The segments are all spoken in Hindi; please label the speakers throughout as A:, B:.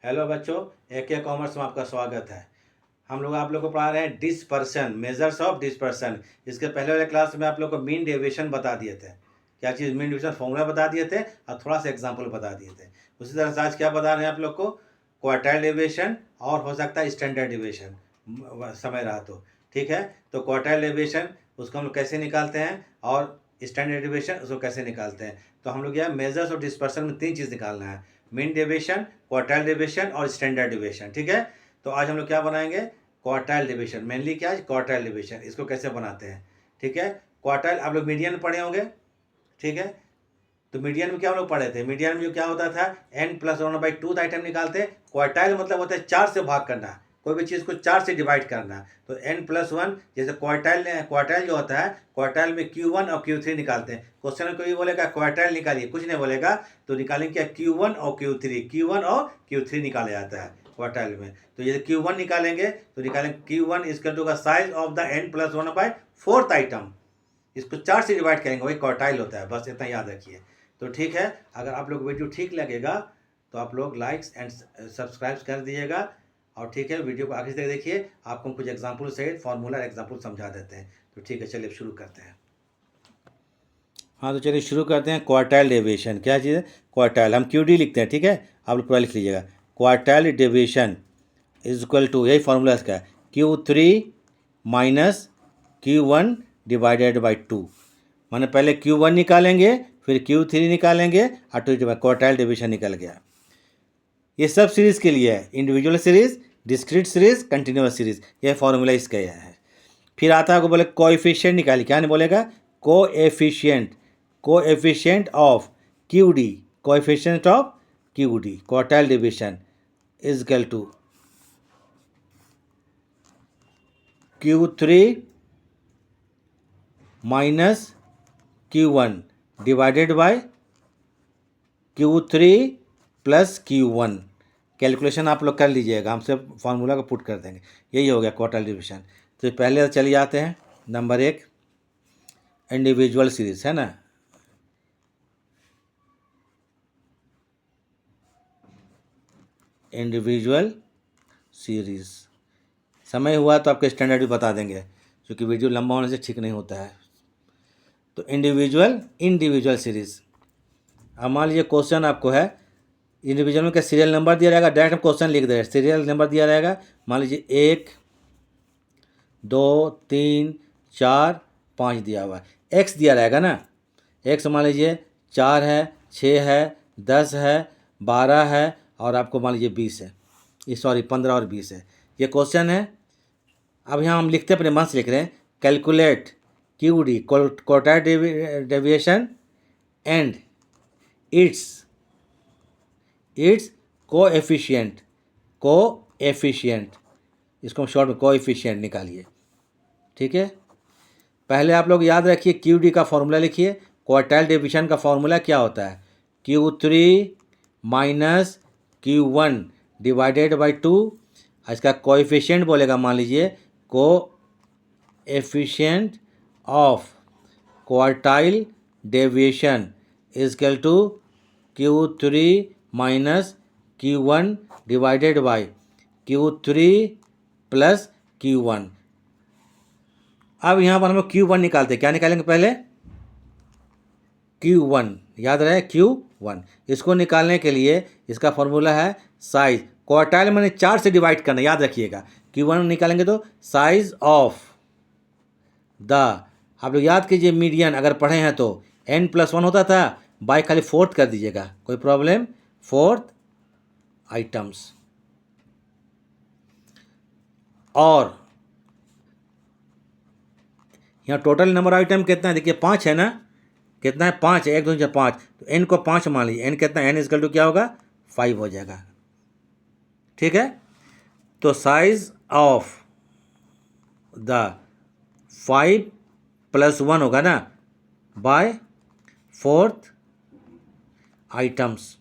A: हेलो बच्चों, AK कॉमर्स में आपका स्वागत है। हम लोग आप लोग को पढ़ा रहे हैं डिस्पर्सन, मेजर्स ऑफ डिस्पर्सन। इसके पहले वाले क्लास में आप लोग को मीन डेविएशन बता दिए थे। क्या चीज़? मीन डेविएशन फॉर्मूला बता दिए थे और थोड़ा सा एग्जांपल बता दिए थे। उसी तरह से आज क्या बता रहे हैं आप लोग को? क्वार्टाइल डेविएशन और हो सकता है स्टैंडर्ड डेविएशन, समय रहा तो। ठीक है, तो क्वार्टाइल डेविएशन उसको हम लोग कैसे निकालते हैं और स्टैंडर्ड डेविएशन उसको कैसे निकालते हैं। तो हम लोग क्या मेजर्स ऑफ डिस्पर्सन में 3 चीज़ निकालना है: मीन डेविएशन, क्वार्टाइल डेविएशन और स्टैंडर्ड डेविएशन। ठीक है, तो आज हम लोग क्या बनाएंगे? Quartile deviation. मेनली क्या है? Quartile deviation. इसको कैसे बनाते हैं? ठीक है, क्वार्टाइल आप लोग मीडियन पढ़े होंगे। ठीक है, तो मीडियन में क्या हम लोग पढ़े थे? मीडियन में जो क्या होता था, n+1/2 आइटम निकालते। क्वार्टाइल मतलब होता है 4 से भाग करना, कोई भी चीज़ को 4 से डिवाइड करना। तो n+1, जैसे क्वार्टाइल जो होता है, क्वार्टाइल में Q1 और Q3 निकालते हैं। क्वेश्चन में कोई बोलेगा क्वार्टाइल निकालिए, कुछ नहीं बोलेगा, तो निकालेंगे क्या? Q1 और Q3 निकाला जाता है क्वार्टाइल में। तो जैसे Q1 निकालेंगे तो निकालेंगे Q1 इक्वल टू का size of the n+1/4 item. इसको 4 से डिवाइड करेंगे, वही क्वार्टाइल होता है। बस इतना याद रखिए। तो ठीक है, अगर आप लोग वीडियो ठीक लगेगा तो आप लोग लाइक्स एंड सब्सक्राइब कर दीजिएगा। और ठीक है, वीडियो को आगे तक देखिए, आपको हम कुछ एग्जाम्पल से फार्मूला एग्जाम्पल समझा देते हैं। तो ठीक है, चलिए शुरू करते हैं। हाँ, तो चलिए शुरू करते हैं। क्वार्टाइल डेविएशन क्या चीज़ है? क्वार्टाइल हम QD लिखते हैं। ठीक है, आप लोग पूरा लिख लीजिएगा। Quartile deviation is equal to, यही फार्मूला इसका है, Q3 minus Q1 divided by 2। माने पहले Q1 निकालेंगे, फिर Q3 निकालेंगे और 2 क्वार्टाइल डिवीजन निकल गया। ये सब सीरीज़ के लिए है, individual series, discrete series, continuous series. यह फॉर्मूला इसका है। फिर आता है, को बोले कोएफिशिएंट निकालिए। क्या नहीं बोलेगा? Coefficient of QD, coefficient of QD quartile division is equal to Q3 minus Q1 divided by Q3 plus Q1। Calculation आप लोग कर लीजिएगा, हमसे फार्मूला को पुट कर देंगे। यही हो गया क्वार्टाइल डिवीजन। तो पहले चलिए आते हैं नंबर 1, इंडिविजुअल सीरीज है ना। इंडिविजुअल सीरीज समय हुआ तो आपके स्टैंडर्ड भी बता देंगे, क्योंकि वीडियो लंबा होने से ठीक नहीं होता है। तो इंडिविजुअल सीरीज। अब मान लीजिए क्वेश्चन आपको है, इंडिविजुअल में क्या सीरियल नंबर दिया रहेगा, डायरेक्ट हम क्वेश्चन लिख दे रहे हैं। सीरियल नंबर दिया रहेगा, मान लीजिए 1 2 3 4 5 दिया हुआ है। एक्स दिया रहेगा ना, एक्स मान लीजिए 4 है, 6 है, 10 है, 12 है और आपको मान लीजिए 20 है। ये सॉरी 15 और 20 है। ये क्वेश्चन है। अब यहाँ हम लिखते हैं, अपने मन से लिख रहे हैं, calculate QD quartile deviation and it's coefficient इसको हम शॉर्ट में कोएफिशिएंट निकालिए। ठीक है, पहले आप लोग याद रखिए QD का फॉर्मूला लिखिए। क्वार्टाइल डिवीजन का फॉर्मूला क्या होता है? Q3 minus Q1 divided by 2। इसका कोएफिशिएंट बोलेगा, मान लीजिए coefficient of quartile deviation is equal to Q3 minus Q1 divided by Q3 plus Q1। अब यहाँ पर हम लोग Q1 निकालते हैं। क्या निकालेंगे पहले? Q1, याद रहे Q1। इसको निकालने के लिए इसका फॉर्मूला है साइज। क्वार्टाइल मैंने 4 से डिवाइड करना, याद रखिएगा। Q1 निकालेंगे तो साइज ऑफ द, आप लोग याद कीजिए, मीडियन अगर पढ़े हैं तो n+1 होता था, बाई खाली फोर्थ कर दीजिएगा, कोई प्रॉब्लम, फोर्थ आइटम्स। और यहाँ टोटल नंबर आइटम कितना है? देखिए 5 है ना। कितना है? 5 है। 1 2 4 5, तो n को 5 मान लीजिए। n कितना? n इजकल टू क्या होगा? 5 हो जाएगा। ठीक है, तो साइज ऑफ द 5 + 1 होगा ना, by fourth items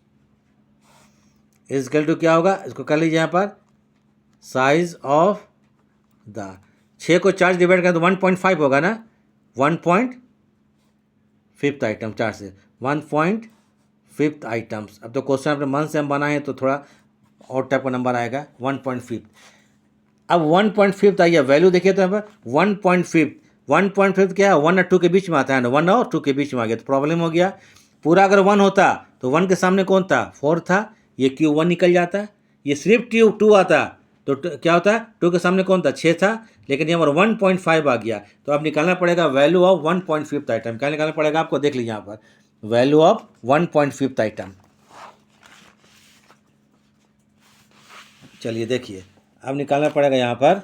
A: equal to क्या होगा? इसको कर लीजिए यहाँ पर, साइज ऑफ द 6 को 4 डिवाइड करें तो 1.5 होगा ना। 1.5 आइटम, 4 से 1.5 आइटम्स। अब तो क्वेश्चन अपने मन से हम बनाए तो थोड़ा और टाइप का नंबर आएगा 1.5। अब 1.5 आइए वैल्यू देखिए तो यहाँ पर 1.5 क्या है, 1 और 2 के बीच में आता है ना, 1 और 2 के बीच में आ गया तो प्रॉब्लम हो गया। पूरा अगर 1 होता तो 1 के सामने कौन था, 4 था, ये Q1 निकल जाता। ये सिर्फ Q2 आता तो क्या होता है, 2 के सामने कौन था, 6 था, लेकिन यहाँ पर 1.5 आ गया। तो अब निकालना पड़ेगा वैल्यू ऑफ 1.5 आइटम। क्या निकालना पड़ेगा आपको, देख लीजिए यहाँ पर वैल्यू ऑफ 1.5 आइटम। चलिए देखिए, अब निकालना पड़ेगा यहाँ पर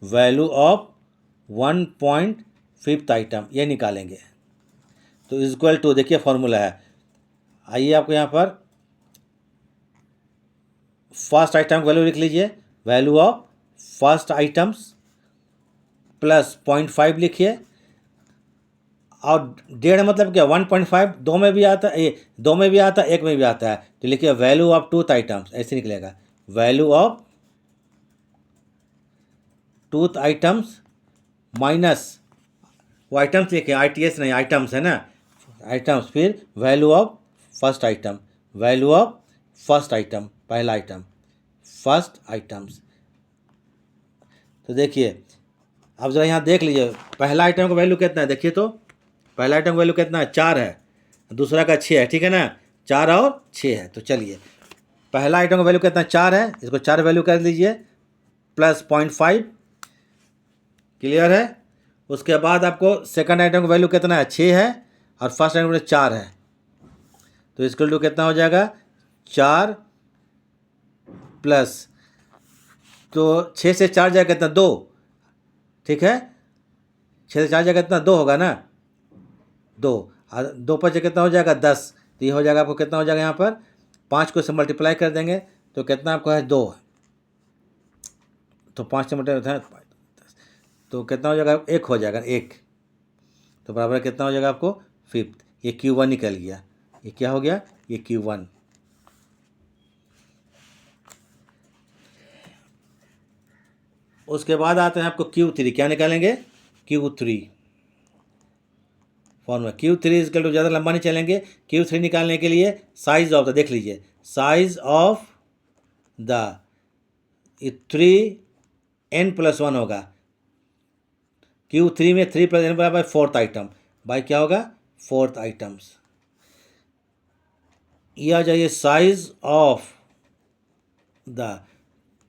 A: वैल्यू ऑफ 1.5 आइटम, ये निकालेंगे। तो इक्वल टू, देखिए फॉर्मूला है, आइए आपको यहाँ पर फर्स्ट आइटम वैल्यू लिख लीजिए, value of first items plus 0.5 लिखिए। और 1.5 मतलब क्या, 1.5 दो में भी आता है, दो में भी आता है, एक में भी आता है, तो लिखिए वैल्यू ऑफ 2 आइटम्स, ऐसे निकलेगा वैल्यू ऑफ 2 आइटम्स माइनस वो आइटम्स लिखे, ITS नहीं, आइटम्स है ना, आइटम्स, फिर value of first item, value of first item, पहला आइटम, फर्स्ट आइटम्स। तो देखिए अब जरा यहाँ देख लीजिए, पहला आइटम का वैल्यू कितना है, देखिए तो पहला आइटम का वैल्यू कितना है, 4 है, दूसरा का 6 है, ठीक है ना, 4 और 6 है। तो चलिए पहला आइटम का वैल्यू कितना है, 4 है, इसको 4 वैल्यू कर लीजिए प्लस 0.5, क्लियर है। उसके बाद आपको सेकंड आइटम का वैल्यू कितना है, 6 है, और फर्स्ट आइटम में 4 है, तो इसका वैल्यू कितना हो जाएगा, 4 प्लस, तो 6 से 4 जाएगा कितना, 2, ठीक है, 6 से 4 जाएगा कितना, 2 होगा ना, 2 और 2 पर कितना हो जाएगा, 10। तो ये हो जाएगा आपको कितना हो जाएगा, यहाँ पर 5 को से मल्टीप्लाई कर देंगे तो कितना आपको है, 2, तो 5 से मल्टीप्लाई तो कितना हो जाएगा, 1 हो जाएगा, 1, तो बराबर कितना हो जाएगा आपको 5। ये Q1 निकल गया, ये क्या हो गया, ये Q1। उसके बाद आते हैं आपको Q3, क्या निकालेंगे, Q3 फॉर्मूला, Q3 इसके तो ज़्यादा लंबा नहीं चलेंगे। Q3 निकालने के लिए साइज ऑफ द, देख लीजिए साइज ऑफ द 3n+1 होगा, Q3 में 3 + n बराबर 4th आइटम, बाई क्या होगा 4th आइटम्स। ये आ जाइए साइज ऑफ द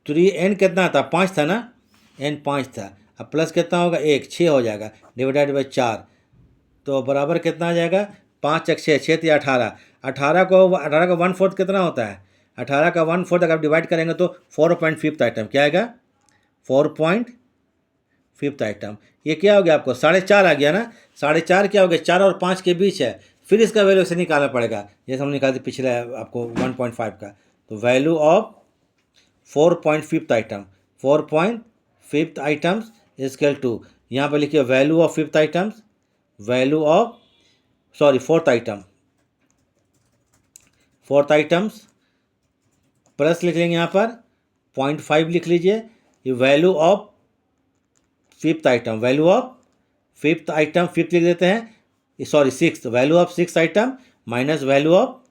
A: 3n कितना था, 5 था ना, n 5 था, अब प्लस कितना होगा, 1, 6 हो जाएगा, डिवाइडेड बाई 4, तो बराबर कितना आ जाएगा, 5 × 6, 6 × 18, 18 का 1/4 कितना होता है, 18 का 1/4 अगर आप डिवाइड करेंगे तो 4.5 आइटम क्या आएगा, 4.5 आइटम। ये क्या हो गया आपको 4.5 आ गया ना, 4.5 क्या हो गया, 4 और 5 के बीच है, फिर इसका वैल्यू से निकालना पड़ेगा, जैसे हम निकालते पिछले आपको 1.5 का, तो value of 4.5 item, 4.5 items equal to, यहाँ पर लिखिए value of 5th items, value of fourth item, 4th items plus लिख लेंगे यहाँ पर 0.5 लिख लीजिए, ये value of 5th item, value of 5th item, 5th लिख देते हैं, 6th, value of 6th item minus value of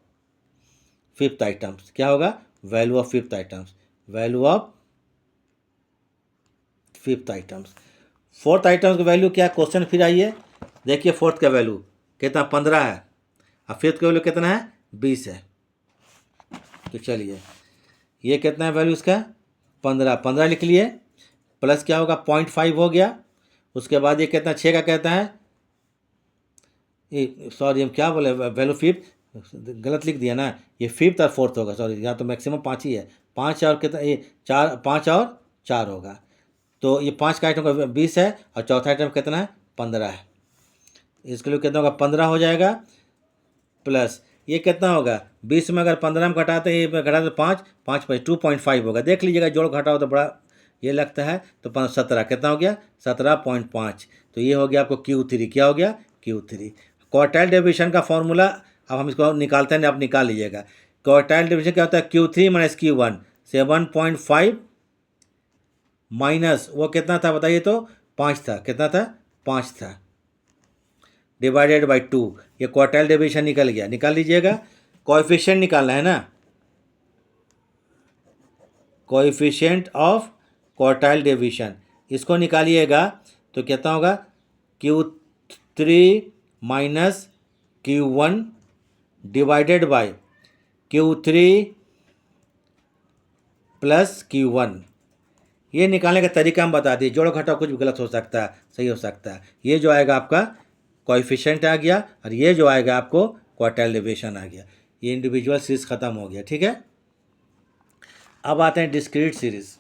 A: 5th items, क्या होगा, value of 5th items, value of 5th items. 4th items का वैल्यू क्या, क्वेश्चन फिर आइए देखिए, 4th का वैल्यू कितना, 15 है, और 5th का वैल्यू कितना है, 20 है। तो चलिए ये कितना है वैल्यू इसका, 15 लिख लिए, प्लस क्या होगा 0.5 हो गया, उसके बाद ये कितना, 6 का कहता है, सॉरी हम क्या बोले, वैल्यू 5th गलत लिख दिया ना, ये 5th और 4th होगा, सॉरी यहाँ तो मैक्सिमम 5 ही है, 5 और कितना, ये 4, 5 और 4 होगा, तो ये 5 का आइटम का 20 है, और चौथा आइटम कितना है, 15 है, इसके लिए कितना होगा, 15 हो जाएगा, प्लस ये कितना होगा, 20 में अगर 15 में घटाते हैं, ये घटाते 5, 5 × 2.5 होगा, देख लीजिएगा जोड़ घटाओ तो बड़ा ये लगता है, तो 17 कितना हो गया, 17.5, तो ये हो गया आपको Q3, क्या हो गया, Q3। क्वार्टाइल डिवीजन का फॉर्मूला अब हम इसको निकालते हैं, आप निकाल लीजिएगा, क्वार्टाइल डिवीजन क्या होता है, Q3 - Q1, 7.5 माइनस वो कितना था बताइए तो, 5 था, कितना था, 5 था, डिवाइडेड बाई 2, ये क्वार्टाइल डिवीजन निकल गया, निकाल लीजिएगा, कोएफिशिएंट निकालना है ना, कोएफिशिएंट ऑफ क्वार्टाइल डेविएशन, इसको निकालिएगा तो कितना होगा, Q3 minus Q1 divided by Q3 plus Q1। ये निकालने का तरीका हम बता दिए, जोड़ घटाओ कुछ भी गलत हो सकता है, सही हो सकता है। ये जो आएगा आपका कोएफिशिएंट आ गया, और ये जो आएगा आपको क्वार्टाइल डेविएशन आ गया। ये इंडिविजुअल सीरीज खत्म हो गया, ठीक है। अब आते हैं डिस्क्रीट सीरीज।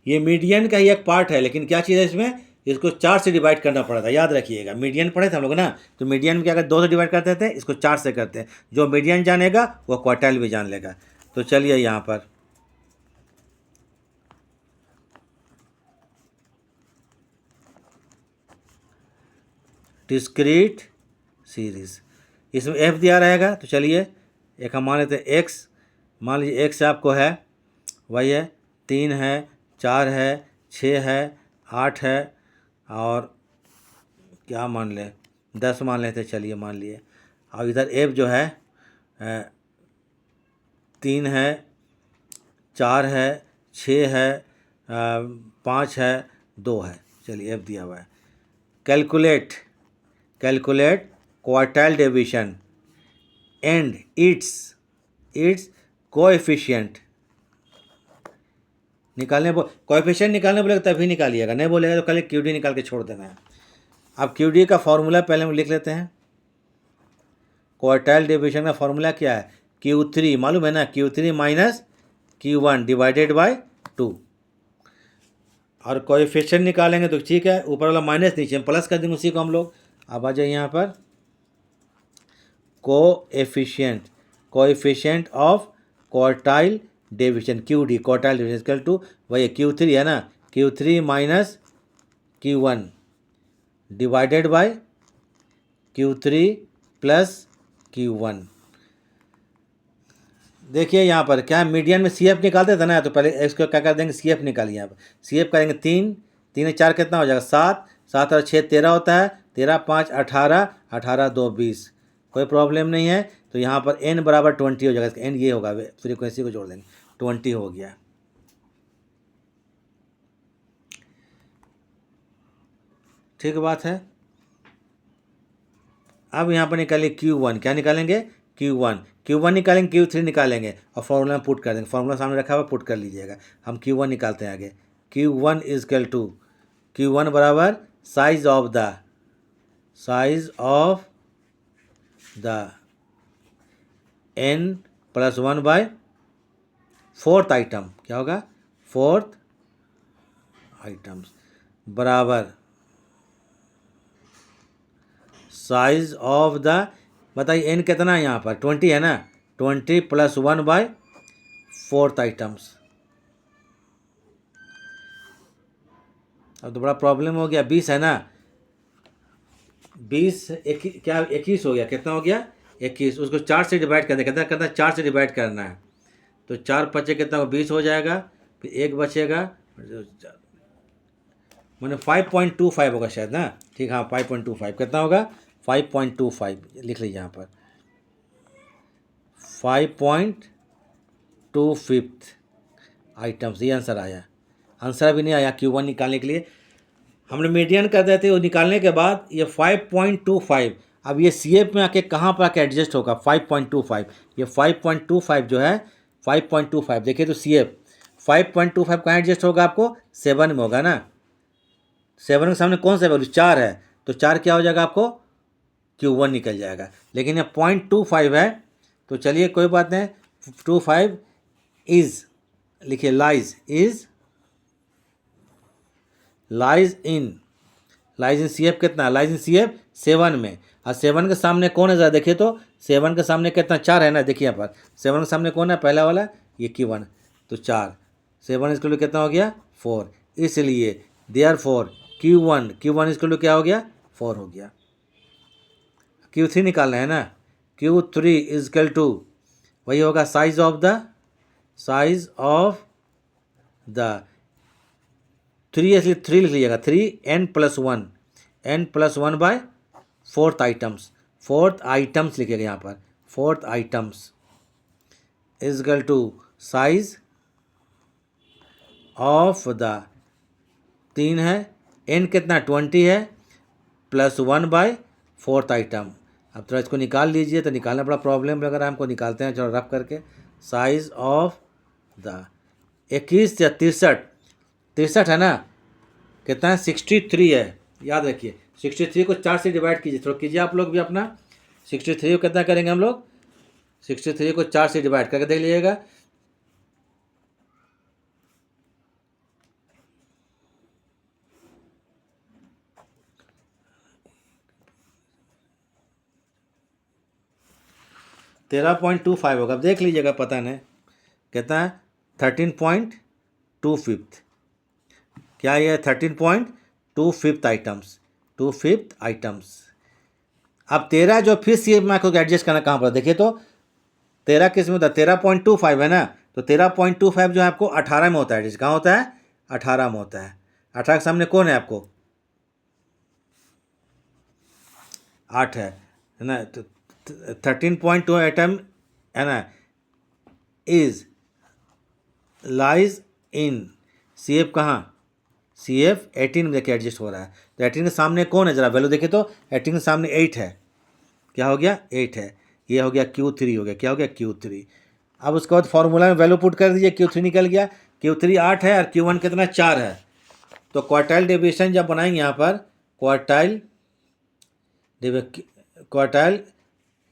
A: ये मीडियन का ही एक पार्ट है, लेकिन क्या चीज़ है इसमें, इसको 4 से डिवाइड करना पड़ा था, याद रखिएगा। मीडियन पढ़े थे हम लोग ना, तो मीडियन में क्या करते, 2 से डिवाइड करते थे, इसको 4 से करते हैं। जो मीडियन जानेगा वो क्वार्टाइल भी जान लेगा। तो चलिए यहाँ पर डिस्क्रीट सीरीज, इसमें एफ दिया रहेगा। तो चलिए एक हम मान लेते हैं एक्स, मान लीजिए एक्स आपको है, वही है 3 है, 4 है, 6 है, 8 है, और क्या मान लें, 10 मान लेते, चलिए मान लिए। और इधर एफ जो है 3 है, 4 है, 6 है, 5 है, 2 है, चलिए एफ दिया हुआ है। Calculate quartile deviation and it's coefficient निकालने कोएफिशिएंट निकालने बोलेगा तभी निकालिएगा, नहीं बोलेगा तो कल क्यूडी निकाल के छोड़ देना है। अब क्यूडी का फॉर्मूला पहले हम लिख लेते हैं। क्वार्टाइल डेविएशन का फॉर्मूला क्या है, Q3 मालूम है ना, Q3 minus Q1 divided bye 2। और कोएफिशिएंट निकालेंगे तो ठीक है, ऊपर वाला माइनस, नीचे में प्लस कर देंगे उसी को हम लोग। अब आ जाइए यहाँ पर coefficient of quartile deviation QD, quartile deviation equal to वही Q3 है ना, Q3 minus Q1 divided by Q3 plus Q1। देखिए यहाँ पर क्या मीडियन में CF निकालते थे ना, तो पहले इसको क्या कर देंगे, CF निकालिए। यहाँ पर CF करेंगे 3 3 4 कितना हो जाएगा, 7 7 और 6 13 होता है, 13 5 18 18 2 20, कोई प्रॉब्लम नहीं है। तो यहाँ पर n बराबर 20 हो जाएगा, इसका n ये होगा, फ्रीक्वेंसी को जोड़ देंगे, 20 हो गया। ठीक बात है। अब यहाँ पर निकालिए Q1, क्या निकालेंगे, Q1 निकालेंगे, Q3 निकालेंगे और फॉर्मूला में पुट कर देंगे। फॉर्मूला सामने रखा हुआ, पुट कर लीजिएगा। हम Q1 निकालते हैं आगे। Q1 is equal to, Q1 बराबर size of the n plus 1 by 4th item, क्या होगा, 4th आइटम्स बराबर साइज ऑफ द, बताइए n कितना है यहाँ पर, 20 है ना, 20 प्लस 1 बाय 4th आइटम्स। अब तो बड़ा प्रॉब्लम हो गया, 20 है ना, 20 क्या 21 हो गया, कितना हो गया 21, उसको 4 से डिवाइड कर दे, कितना करना है, 4 से डिवाइड करना है। तो 4 बचे कितना, 20 हो जाएगा, फिर 1 बचेगा, मैंने 5.25 होगा शायद ना, ठीक, हाँ 5.25, कितना होगा 5.25, लिख लीजिए यहाँ पर 5.25 आइटम्स, ये आंसर आया। आंसर भी नहीं आया Q1 निकालने के लिए, हमने मीडियन कर देते हैं, वो निकालने के बाद ये 5.25, अब ये CF में आके कहाँ पर आके एडजस्ट होगा, 5.25, ये 5.25 जो है 5.25, देखिए तो CF 5.25 कहाँ एडजस्ट होगा, आपको 7 में होगा ना, 7 के सामने कौन सा वैल्यू 4 है, तो 4 क्या हो जाएगा, आपको Q1 निकल जाएगा। लेकिन ये 0.25 है, तो चलिए कोई बात नहीं, 25 इज लिखिए, लाइज इन CF कितना, लाइज इन CF 7 में, और 7 के सामने कौन है ज़रा देखिए तो, 7 के सामने कितना, 4 है ना, देखिए यहाँ पर 7 के सामने कौन है, पहला वाला ये Q1, तो 4, 7 इसके लिए कितना हो गया 4, इसलिए देयरफॉर Q1 इसके लिए क्या हो गया 4 हो गया। Q3 निकालना है ना, Q3 इज इक्वल टू वही होगा साइज ऑफ द 3, इसलिए 3 लिख लीजिएगा, 3 n+1 bye 4th items, fourth items लिखेगा यहाँ पर, fourth items is equal to size of the, 3 है, n कितना 20 है, प्लस 1/4 आइटम। अब थोड़ा इसको निकाल लीजिए, तो निकालना बड़ा प्रॉब्लम लग रहा है हमको, निकालते हैं चलो रफ करके। साइज ऑफ द 21 या 63, 63 है ना, कितना है 63 है, याद रखिए 63 को 4 से डिवाइड कीजिए, थोड़ा कीजिए आप लोग भी अपना। 63 को कितना करेंगे हम लोग, 63 को 4 से डिवाइड करके देख लीजिएगा। तेरह 13.25 होगा, अब देख लीजिएगा, पता नहीं कितना है, 13.25, क्या ये 13.25 आइटम्स, 25 आइटम्स। अब 13 जो फिर सी में आपको एडजस्ट करना कहाँ पर, देखिए तो 13 किस में होता है, 13.25 है ना, तो 13.25 जो है आपको 18 में होता है, एडजस्ट कहाँ होता है, 18 में होता है। 18 के सामने कौन है आपको, 8 है ना, तो 13.2 आइटम है ना, is lies in C F, कहाँ सी एफ 18 में देखिए एडजस्ट हो रहा है, तो 18 के सामने कौन है, जरा वैल्यू देखिए तो 18 के सामने 8 है, क्या हो गया 8 है, ये हो गया Q3 हो गया, क्या हो गया Q3। अब उसके बाद फॉर्मूला में वैल्यू पुट कर दीजिए, Q3 निकल गया, Q3 8 है और Q1 कितना 4 है। तो क्वार्टाइल डेविएशन जब बनाएंगे यहाँ पर, quartile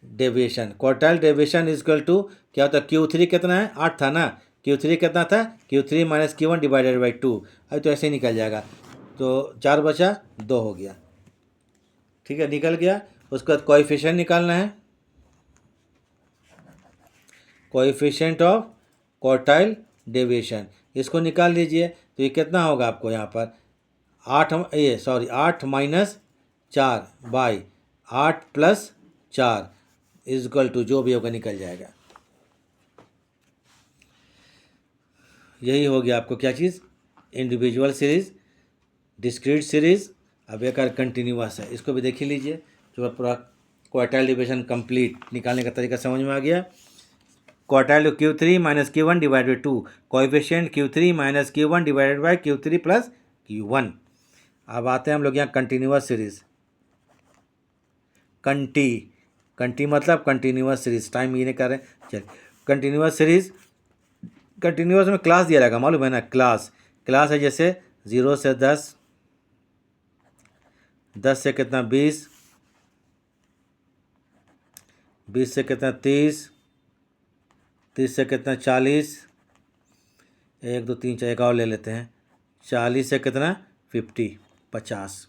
A: deviation is equal to क्या होता है, Q3 कितना है 8 था ना, Q3 कितना था, Q3 minus Q1 divided by 2, अभी तो ऐसे ही निकल जाएगा, तो 4 बचा 2 हो गया, ठीक है निकल गया। उसके बाद कोएफिशिएंट निकालना है, कोएफिशिएंट ऑफ क्वार्टाइल डेविएशन, इसको निकाल लीजिए, तो ये कितना होगा आपको यहाँ पर 8 minus 4 by 8 plus 4 is equal to जो भी होगा निकल जाएगा। यही हो गया आपको क्या चीज़, इंडिविजुअल सीरीज, डिस्क्रीट सीरीज, अब एक कंटिन्यूअस है, इसको भी देख ही लीजिए, जो पूरा क्वार्टाइल डिविजन कंप्लीट निकालने का तरीका समझ में आ गया। Quartile Q3 minus Q1 divided by 2, coefficient Q3 minus Q1 divided by Q3 plus Q1। अब आते हैं हम लोग यहाँ कंटिन्यूअस सीरीज, कंटी मतलब कंटिन्यूअस सीरीज, टाइम ये नहीं कर रहे हैं, चलिए कंटिन्यूअस सीरीज, कंटिन्यूअस में क्लास दिया रहेगा मालूम है ना, क्लास है जैसे 0 से 10, 10 से कितना 20, 20 से कितना 30, 30 से कितना 40, 1 2 3 4 एक और ले लेते हैं, 40 से कितना 50।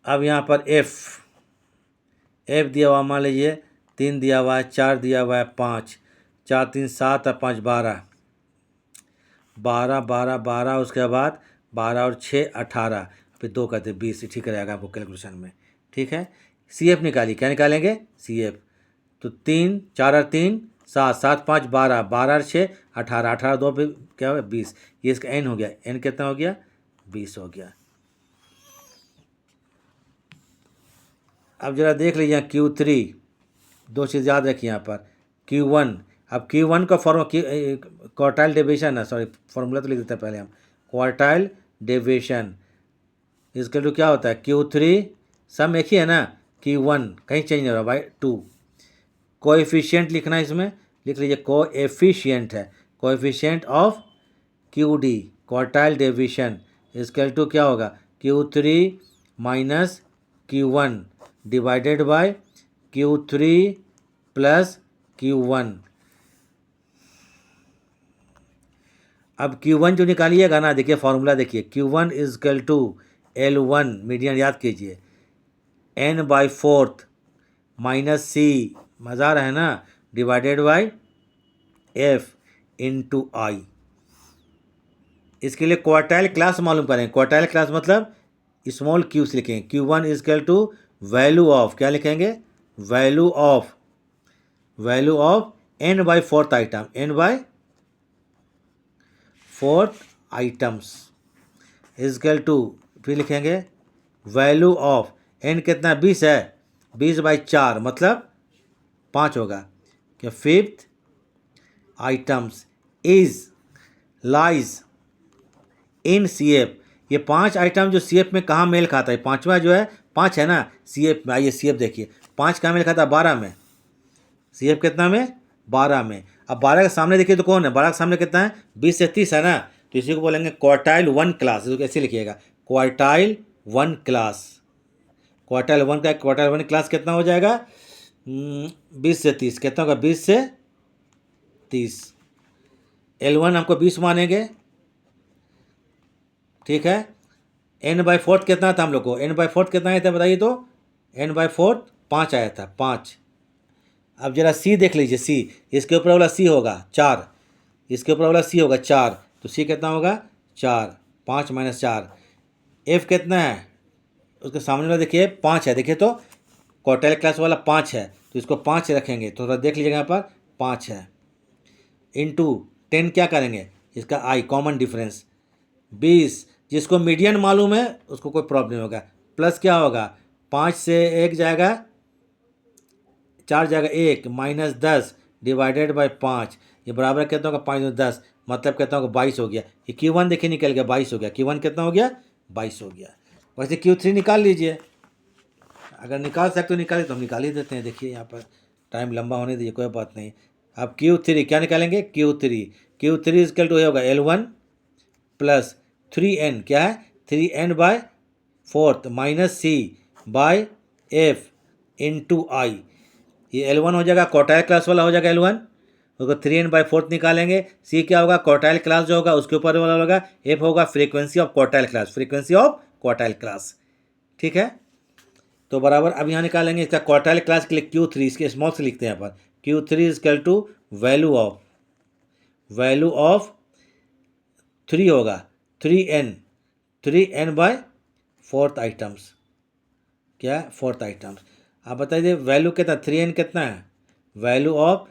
A: अब यहाँ पर एफ दिया हुआ, मान लीजिए 3 दिया हुआ है, 4 दिया हुआ है, 5, 4 3 7 और 5 12, 12, उसके बाद 12 और 6 18, फिर 2 करते 20, ठीक रहेगा आपको कैलकुलेशन में, ठीक है। सी एफ निकालिए, क्या निकालेंगे सी एफ, तो 3 4 और 3 7, 7 5 12, 12 और 6 18, 18 2 फिर क्या हो 20, ये इसका एन हो गया, एन कितना हो गया 20 हो गया। अब जरा देख लीजिए Q3, 2 चीज़ याद रखिए यहाँ पर, Q1, अब Q1 का क्वार्टाइल डेविएशन है, सॉरी फॉर्मूला तो लिख देते हैं पहले हम, क्वार्टाइल डेविएशन इसके टू क्या होता है, Q3 सम एक ही है ना, Q1 कहीं चेंज नहीं हो रहा बाई 2, कोएफिशिएंट लिखना है इसमें, लिख लीजिए कोएफिशिएंट है, coefficient of QD quartile deviation इसके टू क्या होगा, Q3 minus Q1 divided by Q3 plus Q1। अब Q1 जो निकालिएगा ना, देखिए फॉर्मूला देखिए, Q1 is equal to L1 median याद कीजिए, n/4 माइनस C, मज़ा आ रहा है ना, divided by F into I. इसके लिए क्वार्टाइल क्लास मालूम करें, क्वार्टाइल क्लास मतलब स्मॉल क्यू से लिखेंगे, Q1 is equal to value of, क्या लिखेंगे value of n/4 item, n/4 items is equal to, फिर लिखेंगे वैल्यू ऑफ n कितना 20 है, 20/4 मतलब 5 होगा। क्या fifth items is lies in C F. ये 5 आइटम जो सी एफ में कहाँ मेल खाता है, पाँचवा जो है 5 है ना सी एफ में। आइए सी एफ देखिए, 5 कहाँ मेल खाता है, 12 में। सी एफ कितना में, 12 में। अब 12 के सामने देखिए तो कौन है, 12 के सामने कितना है, 20 से 30 है ना, तो इसी को बोलेंगे क्वार्टाइल 1 क्लास। इसको कैसे लिखिएगा, क्वार्टाइल 1 क्लास। क्वार्टाइल 1 का क्वार्टाइल 1 क्लास कितना हो जाएगा, 20 से 30 कितना होगा, 20 से 30। L1 हमको 20 मानेंगे, ठीक है। n/4 कितना था हम लोग को, n/4 कितना आया था बताइए तो, n/4 5 आया था, 5। अब जरा सी देख लीजिए, सी इसके ऊपर वाला सी होगा 4, इसके ऊपर वाला सी होगा 4, तो सी कितना होगा 4, 5 - 4। एफ कितना है, उसके सामने वाला देखिए 5 है, देखिए तो क्वार्टाइल क्लास वाला 5 है, तो इसको 5 रखेंगे, तो थोड़ा देख लीजिएगा यहाँ पर 5 है। इंटू 10 क्या करेंगे, इसका आई कॉमन डिफरेंस 20, जिसको मीडियन मालूम है उसको कोई प्रॉब्लम नहीं होगा। प्लस क्या होगा, 5 से 1 जाएगा, 4 जाएगा 1, -10 डिवाइडेड बाई 5, ये बराबर कितना होगा 5 - 10, मतलब कितना होगा 22 हो गया। ये Q1 देखिए निकल गया, 22 हो गया। Q1 कितना हो गया, 22 हो गया। वैसे Q3 निकाल लीजिए, अगर निकाल सकते हो निकालिए, तो हम निकाल ही देते हैं। देखिए यहाँ पर टाइम लंबा होने दीजिए, कोई बात नहीं। अब Q3 क्या निकालेंगे, Q3 इजकल टू होगा L1 प्लस 3n, क्या है 3n/4 माइनस सी बाय एफ इंटू आई। ये L1 हो जाएगा, क्वार्टाइल क्लास वाला हो जाएगा L1, उसको 3n/4 निकालेंगे। सी क्या होगा, क्वार्टाइल क्लास जो होगा उसके ऊपर वाला होगा। एफ होगा frequency of quartile class, frequency of quartile class, ठीक है। तो बराबर अब यहाँ निकालेंगे इसका क्वार्टाइल क्लास के लिए Q3, इसके स्मॉल से लिखते हैं यहाँ पर, Q3 is equal to value of 3 होगा 3n/4 आइटम्स, क्या है 4th आइटम्स। आप बताइए वैल्यू कितना, 3n कितना है, वैल्यू ऑफ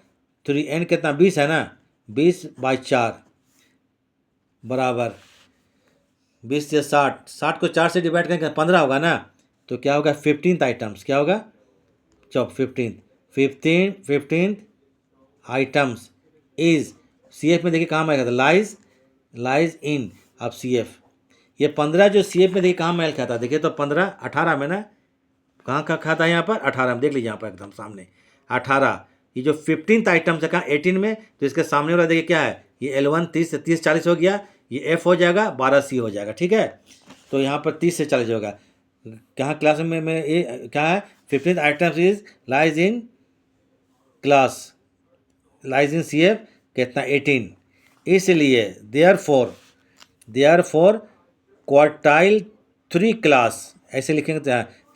A: 3n कितना 20 है ना, 20/4 बराबर 20 से 60 को 4 से डिवाइड करेंगे 15 होगा ना, तो क्या होगा 15th आइटम्स, क्या होगा 15th items is C F में देखिए कहाँ मेल खाता, लाइज इन। अब सी एफ ये 15 जो सी एफ में देखिए कहाँ मेल खाता, देखिए तो 15 18 में ना, कहाँ खाता है यहाँ पर 18 में, देख लीजिए यहाँ पर एकदम सामने 18। ये जो 15th आइटम्स है कहाँ 18 में, तो इसके सामने वाला देखिए क्या है, ये L1 30 से 30 40 हो गया, ये F हो जाएगा 12C हो जाएगा, ठीक है। तो यहाँ पर 30 से 40 होगा, कहाँ क्लास में ये क्या है 15th items is lies in C F कितना 18, इसलिए देयरफॉर क्वार्टाइल 3 क्लास ऐसे लिखेंगे तो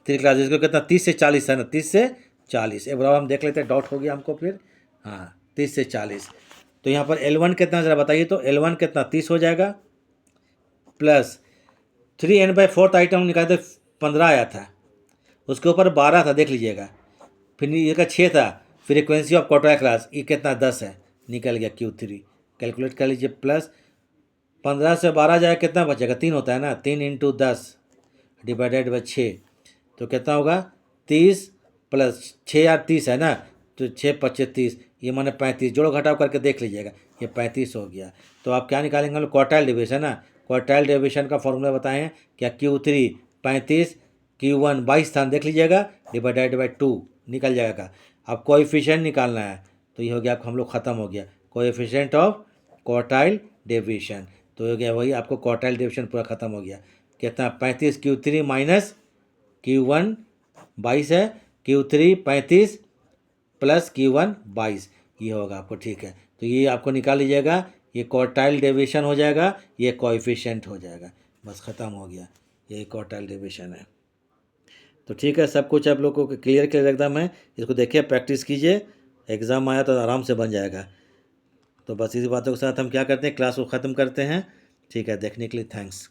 A: 3 क्लास, इसको कितना 30 से 40 है ना, 30 से 40। एक बार हम देख लेते हैं, डाउट हो गया हमको फिर, हाँ 30 से 40। तो यहाँ पर L1 कितना ज़रा बताइए तो, L1 कितना 30 हो जाएगा, प्लस 3n/4 आइटम निकालते 15 आया था, उसके ऊपर 12 था देख लीजिएगा, फिर ये का 6 था, फ्रीक्वेंसी ऑफ क्वार्टाइल क्लास ये कितना 10 है, निकल गया Q3, कैलकुलेट कर लीजिए। प्लस 15 से 12 जाएगा कितना बचेगा, 3 होता है ना, 3 × 10 डिवाइडेड बाई 6, तो कितना होगा 30 प्लस 6 या 30 है ना, तो 6 × 5 = 30, ये माने 35, जोड़ो घटाव करके देख लीजिएगा, ये 35 हो गया। तो आप क्या निकालेंगे, हम लोग क्वार्टाइल डेविएशन ना, क्वार्टाइल डेविएशन का फॉर्मूला बताएं हैं क्या, Q3 35, Q1 22 था देख लीजिएगा, डिवाइडेड बाई 2 निकल जाएगा। अब कोएफिशिएंट निकालना है, तो ये हो गया हम लोग ख़त्म हो गया, कोएफिशिएंट ऑफ क्वार्टाइल डेविएशन, तो हो गया वही आपको क्वार्टाइल डेविएशन पूरा ख़त्म हो गया। कितना 35 Q3 माइनस Q1 22 है, Q3 35 प्लस Q1 22, ये होगा आपको, ठीक है। तो ये आपको निकाल लीजिएगा, ये क्वार्टाइल डेविएशन हो जाएगा, ये कोएफिशिएंट हो जाएगा, बस ख़त्म हो गया, ये क्वार्टाइल डेविएशन है। तो ठीक है, सब कुछ आप लोगों को क्लियर एकदम है, इसको देखिए प्रैक्टिस कीजिए, एग्ज़ाम आया तो आराम से बन जाएगा। तो बस इसी बातों के साथ हम क्या करते हैं, क्लास को ख़त्म करते हैं। ठीक है, देखने के लिए थैंक्स।